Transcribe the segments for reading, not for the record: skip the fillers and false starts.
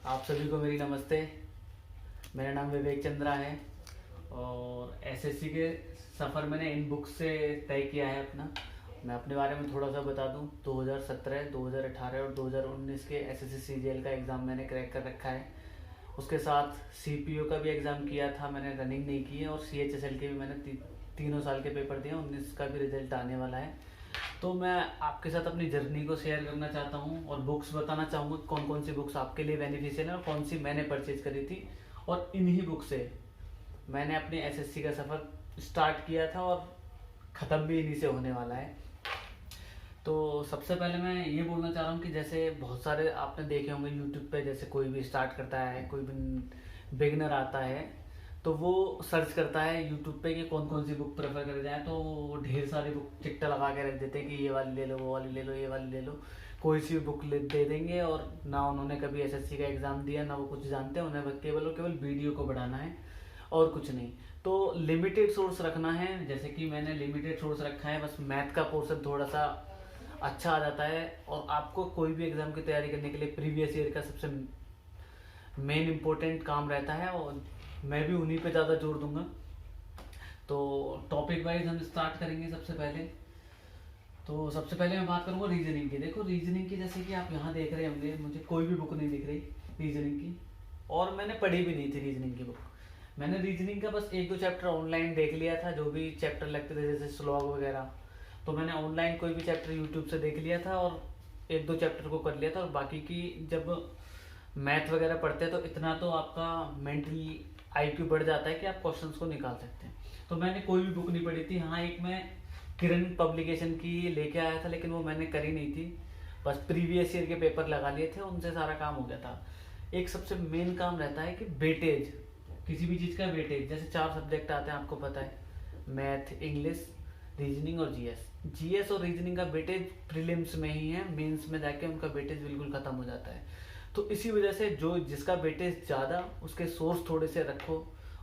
आप सभी को मेरी नमस्ते। मेरा नाम विवेक चंद्रा है और एसएससी के सफ़र मैंने इन बुक्स से तय किया है अपना। मैं अपने बारे में थोड़ा सा बता दूं। 2017, 2018 और 2019 के एसएससी सीजीएल का एग्ज़ाम मैंने क्रैक कर रखा है। उसके साथ सीपीओ का भी एग्ज़ाम किया था, मैंने रनिंग नहीं की है। और सीएचएसएल के भी मैंने तीनों साल के पेपर दिए। 19 का भी रिजल्ट आने वाला है। तो मैं आपके साथ अपनी जर्नी को शेयर करना चाहता हूँ और बुक्स बताना चाहूँगा कौन कौन सी बुक्स आपके लिए बेनिफिशियल है और कौन सी मैंने परचेज करी थी। और इन्हीं बुक से मैंने अपने एसएससी का सफ़र स्टार्ट किया था और ख़त्म भी इन्हीं से होने वाला है। तो सबसे पहले मैं ये बोलना चाह रहा हूँ कि जैसे बहुत सारे आपने देखे होंगे यूट्यूब पे, जैसे कोई भी स्टार्ट करता है, कोई भी बिगनर आता है तो वो सर्च करता है यूट्यूब पे कि कौन कौन सी बुक प्रेफर कर जाए। तो वो ढेर सारी बुक टिकटा लगा के रख देते हैं कि ये वाली ले लो, वो वाली ले लो, ये वाली ले लो। कोई सी बुक दे देंगे और ना उन्होंने कभी एसएससी का एग्ज़ाम दिया, ना वो कुछ जानते हैं। उन्हें केवल और केवल वीडियो को बढ़ाना है और कुछ नहीं। तो लिमिटेड सोर्स रखना है, जैसे कि मैंने लिमिटेड सोर्स रखा है। बस मैथ का पोर्शन थोड़ा सा अच्छा आ जाता है और आपको कोई भी एग्ज़ाम की तैयारी करने के लिए प्रीवियस ईयर का सबसे मेन इम्पोर्टेंट काम रहता है और मैं भी उन्हीं पे ज़्यादा जोर दूंगा। तो टॉपिक वाइज हम स्टार्ट करेंगे। सबसे पहले मैं बात करूँगा रीजनिंग की। देखो रीजनिंग की, जैसे कि आप यहाँ देख रहे होंगे, मुझे कोई भी बुक नहीं दिख रही रीजनिंग की और मैंने पढ़ी भी नहीं थी रीजनिंग की बुक। मैंने रीजनिंग का बस एक दो चैप्टर ऑनलाइन देख लिया था, जो भी चैप्टर लगते थे जैसे स्लॉग वगैरह। तो मैंने ऑनलाइन कोई भी चैप्टर यूट्यूब से देख लिया था और एक दो चैप्टर को कर लिया था। और बाकी की जब मैथ वगैरह पढ़ते हैं तो इतना तो आपका मेंटली आईक्यू बढ़ जाता है कि आप क्वेश्चंस को निकाल सकते हैं। तो मैंने कोई भी बुक नहीं पढ़ी थी। हाँ, एक मैं किरण पब्लिकेशन की लेके आया था, लेकिन वो मैंने करी नहीं थी। बस प्रीवियस ईयर के पेपर लगा लिए थे, उनसे सारा काम हो गया था। एक सबसे मेन काम रहता है कि वेटेज, किसी भी चीज़ का वेटेज। जैसे 4 सब्जेक्ट आते हैं, आपको पता है, मैथ, इंग्लिश, रीजनिंग और जीएस। जीएस और रीजनिंग का वेटेज प्रीलिम्स में ही है, मेंस में जाके उनका वेटेज बिल्कुल ख़त्म हो जाता है। तो इसी वजह से जो जिसका वेटेज ज़्यादा, उसके सोर्स थोड़े से रखो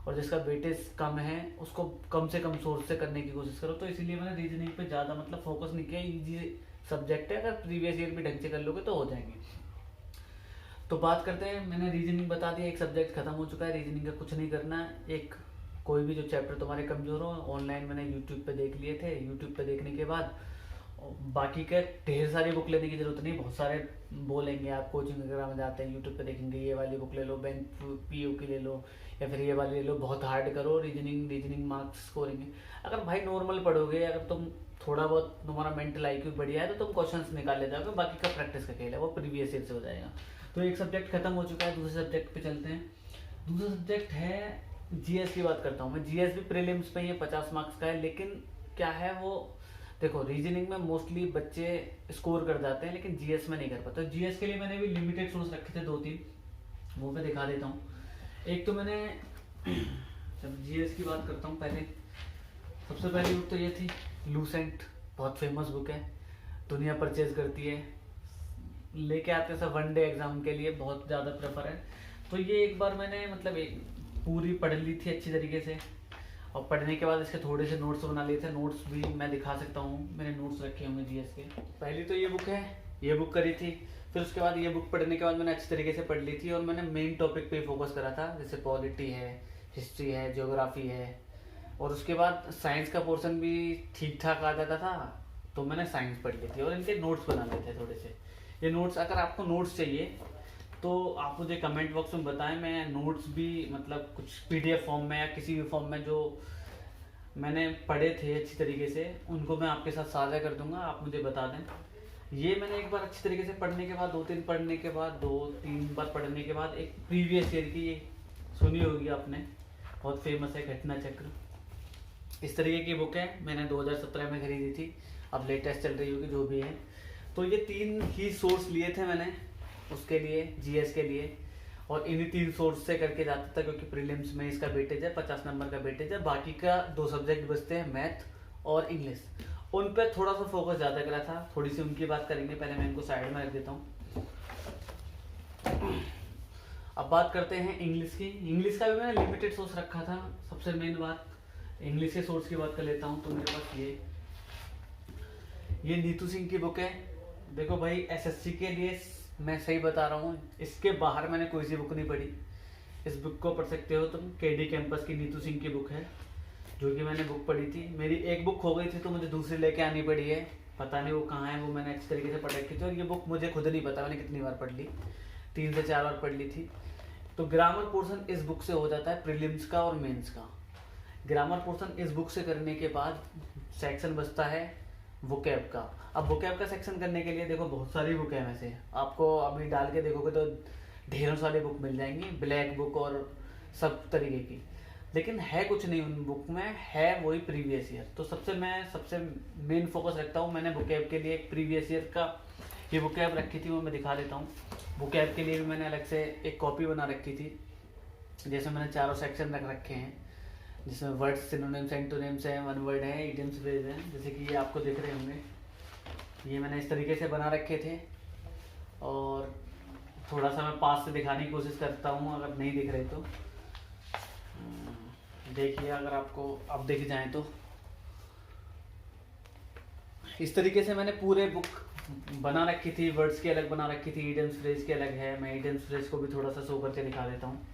और जिसका वेटेज कम है उसको कम से कम सोर्स से करने की कोशिश करो। तो इसीलिए मैंने रीजनिंग पे ज़्यादा फोकस नहीं किया। इजी सब्जेक्ट है, अगर प्रीवियस ईयर भी ढंग से कर लोगे तो हो जाएंगे। तो बात करते हैं, मैंने रीजनिंग बता दिया, एक सब्जेक्ट खत्म हो चुका है। रीजनिंग का कुछ नहीं करना है। एक कोई भी जो चैप्टर तुम्हारे कमज़ोर हो, ऑनलाइन मैंने यूट्यूब पे देख लिए थे। यूट्यूब पे देखने के बाद बाकी के ढेर सारी बुक लेने की जरूरत नहीं। बहुत सारे बोलेंगे, आप कोचिंग वगैरह में जाते हैं, यूट्यूब पे देखेंगे ये वाली बुक ले लो, बैंक पीओ की ले लो, या फिर ये वाली ले लो, बहुत हार्ड करो, रीजनिंग मार्क्स स्कोरिंग। अगर भाई नॉर्मल पढ़ोगे, अगर तुम थोड़ा बहुत तुम्हारा मेंटल आईक्यू बढ़िया है तो तुम क्वेश्चंस निकाल ले जाओगे। बाकी का प्रैक्टिस का खेल है, वो प्रीवियस ईयर से हो जाएगा। तो एक सब्जेक्ट खत्म हो चुका है, दूसरे सब्जेक्ट पे चलते हैं। दूसरा सब्जेक्ट है जीएस की। बात करता हूँ मैं। जीएस भी प्रीलिम्स में ही 50 मार्क्स का है, लेकिन क्या है वो, देखो रीजनिंग में मोस्टली बच्चे स्कोर कर जाते हैं लेकिन जीएस में नहीं कर पाते। जीएस के लिए मैंने भी लिमिटेड सोर्स रखे थे 2-3, वो मैं दिखा देता हूँ। एक तो मैंने जब जीएस की बात करता हूँ, सबसे पहली बुक तो ये थी लूसेंट। बहुत फेमस बुक है, दुनिया परचेज करती है, लेके आते हैं सब वनडे एग्जाम के लिए, बहुत ज़्यादा प्रेफर है। तो ये एक बार मैंने एक पूरी पढ़ ली थी अच्छी तरीके से। और पढ़ने के बाद इसके थोड़े से नोट्स बना लिए थे। नोट्स भी मैं दिखा सकता हूँ, मैंने नोट्स रखे होंगे जीएस के। पहली तो ये बुक है, ये बुक करी थी। फिर उसके बाद ये बुक पढ़ने के बाद मैंने अच्छी तरीके से पढ़ ली थी और मैंने मेन टॉपिक पे फोकस करा था, जैसे पॉलिटी है, हिस्ट्री है, ज्योग्राफी है। और उसके बाद साइंस का पोर्शन भी ठीक ठाक आ जाता था, तो मैंने साइंस पढ़ ली थी और इनके नोट्स बना लिए थे थोड़े से। ये नोट्स, अगर आपको नोट्स चाहिए तो आप मुझे कमेंट बॉक्स में बताएं। मैं नोट्स भी कुछ पीडीएफ फॉर्म में या किसी भी फॉर्म में जो मैंने पढ़े थे अच्छी तरीके से, उनको मैं आपके साथ साझा कर दूंगा, आप मुझे बता दें। ये मैंने एक बार अच्छी तरीके से पढ़ने के बाद, 2-3 पढ़ने के बाद, 2-3 बार पढ़ने के बाद, एक प्रीवियस ईयर की, ये सुनी होगी आपने, बहुत फेमस है, घटना चक्र। इस तरीके की बुक है, मैंने 2017 में खरीदी थी, अब लेटेस्ट चल रही होगी जो भी है। तो ये 3 ही सोर्स लिए थे मैंने उसके लिए, जीएस के लिए। और इन्हीं 3 सोर्स से करके जाता था, क्योंकि प्रीलिम्स में इसका वेटेज है, 50 नंबर का वेटेज है। बाकी का 2 सब्जेक्ट बचते हैं, मैथ और इंग्लिश। उन पे थोड़ा सा फोकस ज़्यादा करा था, थोड़ी सी उनकी बात करेंगे। पहले मैं इनको साइड में रख देता हूँ। अब बात करते हैं इंग्लिश की। इंग्लिश का भी मैंने लिमिटेड सोर्स रखा था। सबसे मेन बात, इंग्लिश के सोर्स की बात कर लेता हूँ। तो मेरे पास ये नीतू सिंह की बुक है। देखो भाई, एसएससी के लिए मैं सही बता रहा हूँ, इसके बाहर मैंने कोई सी बुक नहीं पढ़ी। इस बुक को पढ़ सकते हो तुम, केडी कैंपस की नीतू सिंह की बुक है, जो कि मैंने बुक पढ़ी थी। मेरी एक बुक हो गई थी तो मुझे दूसरी लेके आनी पड़ी है, पता नहीं वो कहाँ है, वो मैंने अच्छी तरीके से पढ़ रखी थी। और ये बुक मुझे खुद नहीं पता मैंने कितनी बार पढ़ ली, 3 से 4 बार पढ़ ली थी। तो ग्रामर पोर्शन इस बुक से हो जाता है प्रीलिम्स का और मेंस का। ग्रामर पोर्शन इस बुक से करने के बाद सेक्शन बचता है वोकैब का। अब वोकैब का सेक्शन करने के लिए देखो बहुत सारी बुक है, वैसे आपको अभी डाल के देखोगे तो ढेरों सारी बुक मिल जाएंगी, ब्लैक बुक और सब तरीके की, लेकिन है कुछ नहीं उन बुक में, है वही प्रीवियस ईयर। तो सबसे मेन फोकस रखता हूँ मैंने वोकैब के लिए। एक प्रीवियस ईयर का ये वोकैब रखी थी, वो मैं दिखा देता हूँ। वोकैब के लिए भी मैंने अलग से एक कॉपी बना रखी थी, जैसे मैंने चारों सेक्शन रख रखे हैं, जिसमें वर्ड्स, सिनोनिम्स, एंटोनिम्स है, वन वर्ड है, इडियम्स, फ्रेज है, जैसे कि ये आपको दिख रहे होंगे। ये मैंने इस तरीके से बना रखे थे, और थोड़ा सा मैं पास से दिखाने की कोशिश करता हूँ, अगर नहीं दिख रहे तो देखिए, अगर आपको अब दिख जाए तो। इस तरीके से मैंने पूरे बुक बना रखी थी, वर्ड्स की अलग बना रखी थी, इडियम्स फ्रेज की अलग है। मैं इडियम्स फ्रेज को भी थोड़ा सा शो करके दिखा देता हूँ,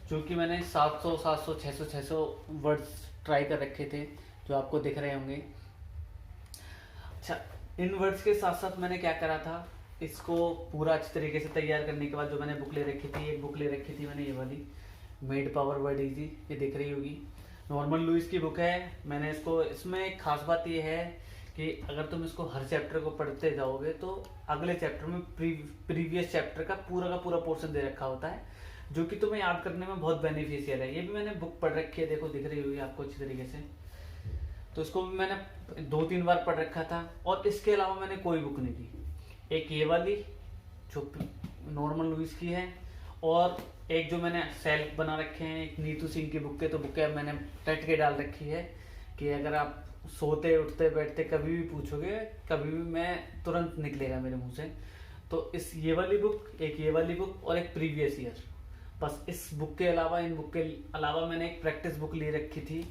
क्योंकि मैंने 700, 700, 600, 600 वर्ड्स ट्राई कर रखे थे, जो आपको दिख रहे होंगे। अच्छा, इन वर्ड्स के साथ साथ मैंने क्या करा था, इसको पूरा अच्छी तरीके से तैयार करने के बाद जो मैंने बुक ले रखी थी, एक बुक ले रखी थी मैंने, ये वाली मेड पावर वर्ड इजी, ये दिख रही होगी, नॉर्मन लुइस की बुक है। मैंने इसको, इसमें एक खास बात ये है कि अगर तुम इसको हर चैप्टर को पढ़ते जाओगे तो अगले चैप्टर में प्रीवियस चैप्टर का पूरा पोर्शन दे रखा होता है, जो कि तुम्हें याद करने में बहुत बेनिफिशियल है। ये भी मैंने बुक पढ़ रखी है, देखो दिख रही होगी आपको अच्छी तरीके से। तो इसको भी मैंने 2-3 बार पढ़ रखा था, और इसके अलावा मैंने कोई बुक नहीं थी। एक ये वाली जो नॉर्मन लुइस की है, और एक जो मैंने सेल्फ बना रखे हैं, एक नीतू सिंह की बुक के, तो बुक मैंने टट के डाल रखी है कि अगर आप सोते उठते बैठते कभी भी पूछोगे, कभी भी मैं तुरंत निकलेगा मेरे मुंह से। तो इस ये वाली बुक, एक ये वाली बुक, और एक प्रीवियस ईयर, बस इस बुक के अलावा, इन बुक के अलावा मैंने एक प्रैक्टिस बुक ले रखी थी।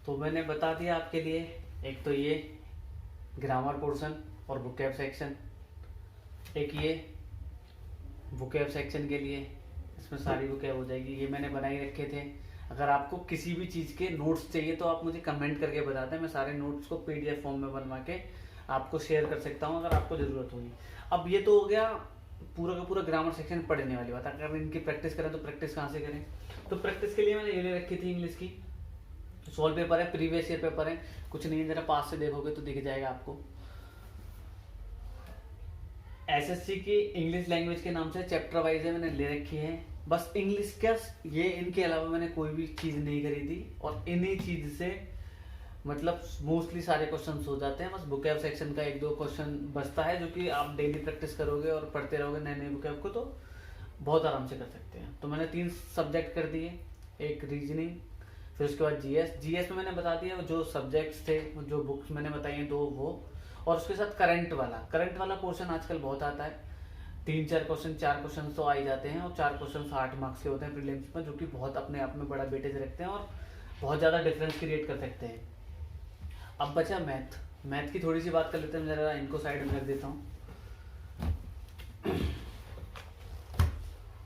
तो मैंने बता दिया आपके लिए, एक तो ये ग्रामर पोर्शन और वोकैब सेक्शन, एक ये वोकैब सेक्शन के लिए, इसमें सारी वोकैब हो जाएगी। ये मैंने बनाए रखे थे। अगर आपको किसी भी चीज़ के नोट्स चाहिए तो आप मुझे कमेंट करके बता दें, मैं सारे नोट्स को पीडीएफ फॉर्म में बनवा के आपको शेयर कर सकता हूँ अगर आपको ज़रूरत होगी। अब ये तो हो गया पूरा का पूरा ग्रामर सेक्शन पढ़ने वाली बात। अगर इनकी प्रैक्टिस करें तो प्रैक्टिस कहाँ से करें, तो प्रैक्टिस के लिए मैंने ये ले रखी थी इंग्लिश की। सॉल्व पेपर है, प्रीवियस ईयर पेपर है, कुछ नहीं, जरा पास से देखोगे तो दिख जाएगा आपको। एसएससी की इंग्लिश लैंग्वेज के नाम से चैप्टर वाइज है, मैंने ले रखी है। बस इंग्लिश का ये, इनके अलावा मैंने कोई भी चीज़ नहीं खरीदी, और इन्हीं चीज़ से मतलब मोस्टली सारे क्वेश्चंस हो जाते हैं। बस वोकैब सेक्शन का 1-2 क्वेश्चन बचता है, जो कि आप डेली प्रैक्टिस करोगे और पढ़ते रहोगे नए नए वोकैब को, तो बहुत आराम से कर सकते हैं। तो मैंने 3 सब्जेक्ट कर दिए, एक रीजनिंग, फिर उसके बाद जीएस में मैंने बता दिया जो सब्जेक्ट्स थे, जो बुक्स मैंने बताई हैं 2 वो, और उसके साथ करंट वाला पोर्शन आजकल बहुत आता है। 3-4 क्वेश्चन, 4 क्वेश्चन तो आ ही जाते हैं, और 4 क्वेश्चन 8 मार्क्स के होते हैं प्रीलिम्स में, जो कि बहुत अपने आप में बड़ा वेटेज रखते हैं और बहुत ज़्यादा डिफरेंस क्रिएट कर सकते हैं। अब बचा मैथ की थोड़ी सी बात कर लेते हैं, जरा इनको साइड में रख देता हूँ।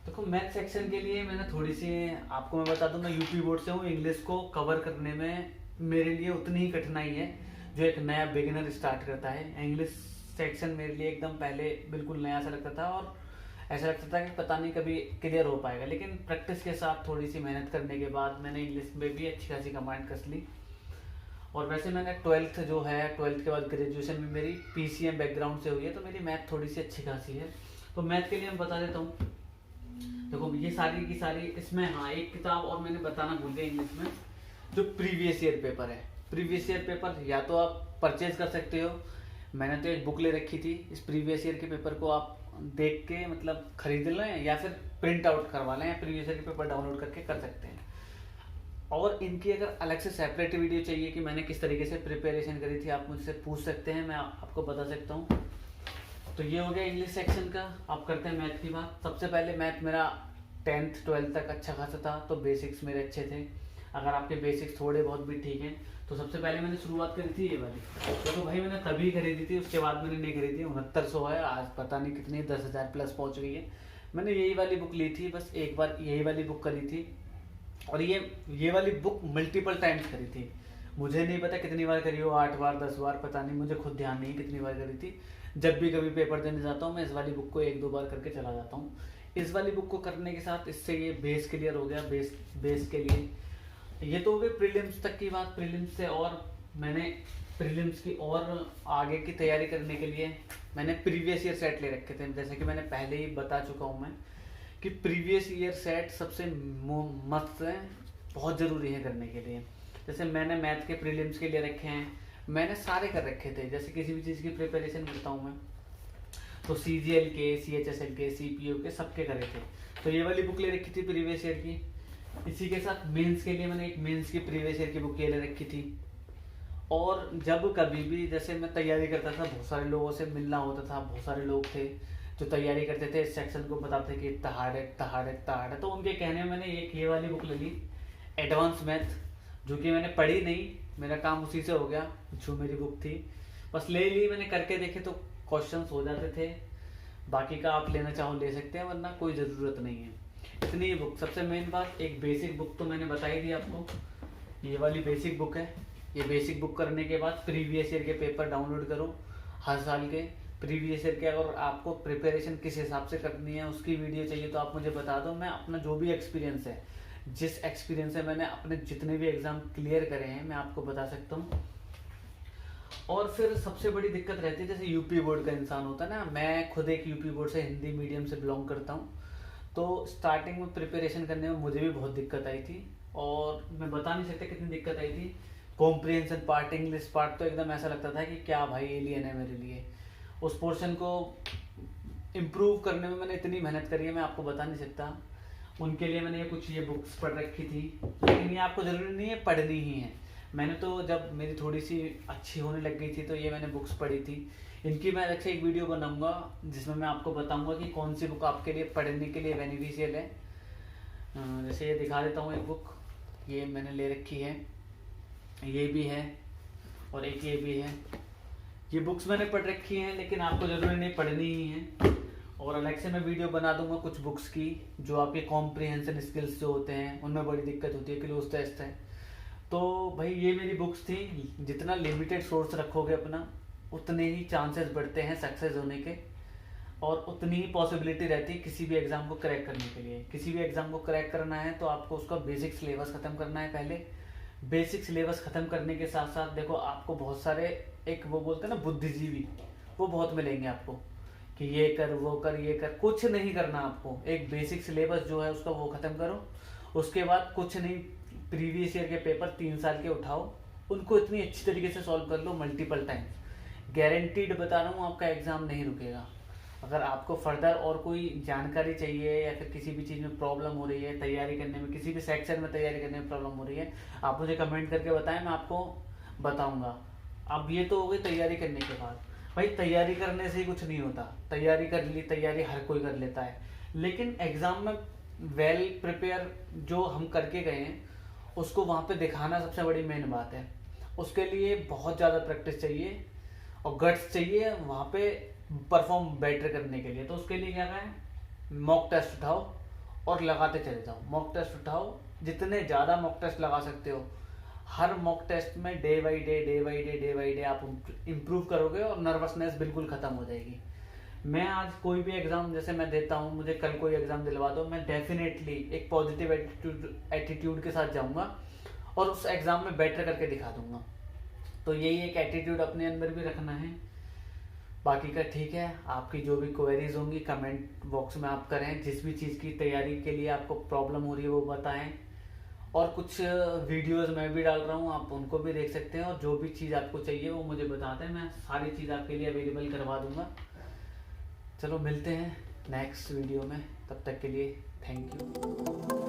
देखो मैथ सेक्शन के लिए मैंने थोड़ी सी, आपको मैं बता दूं, मैं यूपी बोर्ड से हूँ। इंग्लिश को कवर करने में मेरे लिए उतनी ही कठिनाई है जो एक नया बिगिनर स्टार्ट करता है। इंग्लिश सेक्शन मेरे लिए एकदम पहले बिल्कुल नया सा लगता था, और ऐसा लगता था कि पता नहीं कभी क्लियर हो पाएगा, लेकिन प्रैक्टिस के साथ थोड़ी सी मेहनत करने के बाद मैंने इंग्लिश में भी अच्छी खासी कमांड कस ली। और वैसे मैंने 12th जो है, 12th के बाद ग्रेजुएशन में मेरी पीसीएम बैकग्राउंड से हुई है, तो मेरी मैथ थोड़ी सी अच्छी खासी है। तो मैथ के लिए मैं बता देता हूँ। देखो ये सारी की सारी इसमें, हाँ एक किताब और मैंने बताना भूल गया इंग्लिश में, जो प्रीवियस ईयर पेपर है। प्रीवियस ईयर पेपर या तो आप परचेज कर सकते हो, मैंने तो एक बुक ले रखी थी। इस प्रीवियस ईयर के पेपर को आप देख के मतलब खरीद लें, या फिर प्रिंट आउट करवा लें, या प्रीवियस ईयर के पेपर डाउनलोड करके कर सकते हैं। और इनकी अगर अलग से सेपरेट वीडियो चाहिए कि मैंने किस तरीके से प्रिपरेशन करी थी, आप मुझसे पूछ सकते हैं, मैं आपको बता सकता हूँ। तो ये हो गया इंग्लिश सेक्शन का। आप करते हैं मैथ की बात। सबसे पहले मैथ मेरा 10th 12th तक अच्छा खासा था, तो बेसिक्स मेरे अच्छे थे। अगर आपके बेसिक्स थोड़े बहुत भी ठीक हैं तो सबसे पहले मैंने शुरुआत करी थी ये वाली। तो भाई मैंने तभी खरीदी थी, उसके बाद मैंने नहीं खरीदी। 6900 है आज, पता नहीं कितनी 10,000 प्लस पहुंच गई है। मैंने यही वाली बुक ली थी, बस एक बार यही वाली बुक करी थी। और ये वाली बुक मल्टीपल टाइम्स करी थी, मुझे नहीं पता कितनी बार करी हो, 8 बार 10 बार, पता नहीं, मुझे खुद ध्यान नहीं कितनी बार करी थी। जब भी कभी पेपर देने जाता हूँ मैं इस वाली बुक को 1-2 बार करके चला जाता हूँ। इस वाली बुक को करने के साथ इससे ये बेस क्लियर हो गया। बेस के लिए ये तो हो गई प्रीलिम्स तक की बात। प्रीलिम्स से और मैंने प्रीलिम्स की और आगे की तैयारी करने के लिए मैंने प्रीवियस ईयर सेट ले रखे थे। जैसे कि मैंने पहले ही बता चुका हूँ मैं कि प्रीवियस ईयर सेट सबसे मस्त है, बहुत ज़रूरी है करने के लिए। जैसे मैंने मैथ के प्रीलिम्स के लिए रखे हैं, मैंने सारे कर रखे थे। जैसे किसी भी चीज़ की प्रिपरेशन करता हूँ मैं तो CGL के, CHSL के, CPO के सबके करे थे। तो ये वाली बुक ले रखी थी प्रीवियस ईयर की। इसी के साथ मेंस के लिए मैंने एक मेंस की प्रीवियस ईयर की बुक ये ले रखी थी। और जब कभी भी जैसे मैं तैयारी करता था, बहुत सारे लोगों से मिलना होता था, बहुत सारे लोग थे जो तैयारी करते थे, इस सेक्शन को बताते कि इतना हार्ड है, इतना हार्ड है, इतना हार्ड है। तो उनके कहने में मैंने एक ये वाली बुक ले ली, एडवांस मैथ, जो कि मैंने पढ़ी नहीं, मेरा काम उसी से हो गया, जो मेरी बुक थी बस ले ली मैंने। करके देखे तो क्वेश्चंस हो जाते थे। बाकी का आप लेना चाहो ले सकते हैं, वरना कोई ज़रूरत नहीं है। इतनी ही बुक। सबसे मेन बात, एक बेसिक बुक तो मैंने बताई दी आपको, ये वाली बेसिक बुक है। ये बेसिक बुक करने के बाद प्रीवियस ईयर के पेपर डाउनलोड करो, हर साल के प्रीवियस ईयर के। अगर आपको प्रिपरेशन किस हिसाब से करनी है उसकी वीडियो चाहिए तो आप मुझे बता दो। मैं अपना जो भी एक्सपीरियंस है, जिस एक्सपीरियंस से मैंने अपने जितने भी एग्ज़ाम क्लियर करे हैं, मैं आपको बता सकता हूँ। और फिर सबसे बड़ी दिक्कत रहती है, जैसे यूपी बोर्ड का इंसान होता है ना, मैं खुद एक यूपी बोर्ड से हिंदी मीडियम से बिलोंग करता हूँ। तो स्टार्टिंग में प्रिपरेशन करने में मुझे भी बहुत दिक्कत आई थी, और मैं बता नहीं सकता कितनी दिक्कत आई थी। कॉम्प्रिहेंशन पार्ट, इंग्लिश पार्ट तो एकदम ऐसा लगता था कि क्या भाई एलियन है मेरे लिए। उस पोर्शन को इम्प्रूव करने में मैंने इतनी मेहनत करी है, मैं आपको बता नहीं सकता। उनके लिए मैंने ये बुक्स पढ़ रखी थी, लेकिन ये आपको ज़रूरी नहीं है पढ़नी ही है। मैंने तो जब मेरी थोड़ी सी अच्छी होने लग गई थी तो ये मैंने बुक्स पढ़ी थी। इनकी मैं अलग से एक वीडियो बनाऊंगा जिसमें मैं आपको बताऊंगा कि कौन सी बुक आपके लिए पढ़ने के लिए बेनिफिशियल है। जैसे ये दिखा देता हूँ एक बुक, ये मैंने ले रखी है, ये भी है और एक ये भी है। ये बुक्स मैंने पढ़ रखी हैं, लेकिन आपको ज़रूरी नहीं पढ़नी ही है। और अलग से मैं वीडियो बना दूंगा कुछ बुक्स की, जो आपके कॉम्प्रिहेंशन स्किल्स जो होते हैं उनमें बड़ी दिक्कत होती है, क्लोज टेस्ट है। तो भाई ये मेरी बुक्स थी। जितना लिमिटेड सोर्स रखोगे अपना, उतने ही चांसेस बढ़ते हैं सक्सेस होने के, और उतनी ही पॉसिबिलिटी रहती है किसी भी एग्ज़ाम को क्रैक करने के लिए। किसी भी एग्ज़ाम को क्रैक करना है तो आपको उसका बेसिक सिलेबस ख़त्म करना है पहले। बेसिक सिलेबस ख़त्म करने के साथ साथ देखो, आपको बहुत सारे, एक वो बोलते हैं ना बुद्धिजीवी, वो बहुत मिलेंगे आपको कि ये कर, वो कर, ये कर। कुछ नहीं करना आपको, एक बेसिक सिलेबस जो है उसका वो ख़त्म करो। उसके बाद कुछ नहीं, प्रीवियस ईयर के पेपर 3 साल के उठाओ, उनको इतनी अच्छी तरीके से सॉल्व कर लो मल्टीपल टाइम। गारंटीड बता रहा हूँ, आपका एग्ज़ाम नहीं रुकेगा। अगर आपको फर्दर और कोई जानकारी चाहिए या फिर किसी भी चीज़ में प्रॉब्लम हो रही है तैयारी करने में, किसी भी सेक्शन में तैयारी करने में प्रॉब्लम हो रही है, आप मुझे कमेंट करके बताएं, मैं आपको बताऊंगा। अब ये तो हो गई तैयारी करने के बाद। भाई तैयारी करने से ही कुछ नहीं होता, तैयारी कर ली, तैयारी हर कोई कर लेता है, लेकिन एग्ज़ाम में वेल प्रिपेयर जो हम करके गए हैं उसको वहाँ पे दिखाना सबसे बड़ी मेन बात है। उसके लिए बहुत ज़्यादा प्रैक्टिस चाहिए और गट्स चाहिए वहाँ पे परफॉर्म बेटर करने के लिए। तो उसके लिए क्या करें, मॉक टेस्ट उठाओ और लगाते चले जाओ। मॉक टेस्ट उठाओ, जितने ज़्यादा मॉक टेस्ट लगा सकते हो, हर मॉक टेस्ट में डे बाई डे आप इम्प्रूव करोगे और नर्वसनेस बिल्कुल ख़त्म हो जाएगी। मैं आज कोई भी एग्ज़ाम जैसे मैं देता हूँ, मुझे कल कोई एग्ज़ाम दिलवा दो, मैं डेफिनेटली एक पॉजिटिव एटीट्यूड के साथ जाऊँगा और उस एग्ज़ाम में बेटर करके दिखा दूँगा। तो यही एक एटीट्यूड अपने अंदर भी रखना है। बाकी का ठीक है, आपकी जो भी क्वेरीज होंगी कमेंट बॉक्स में आप करें। जिस भी चीज़ की तैयारी के लिए आपको प्रॉब्लम हो रही है वो बताएं। और कुछ वीडियोस मैं भी डाल रहा हूँ, आप उनको भी देख सकते हैं, और जो भी चीज़ आपको चाहिए वो मुझे बता दें, मैं सारी चीज़ आपके लिए अवेलेबल करवा दूँगा। चलो मिलते हैं नेक्स्ट वीडियो में, तब तक के लिए थैंक यू।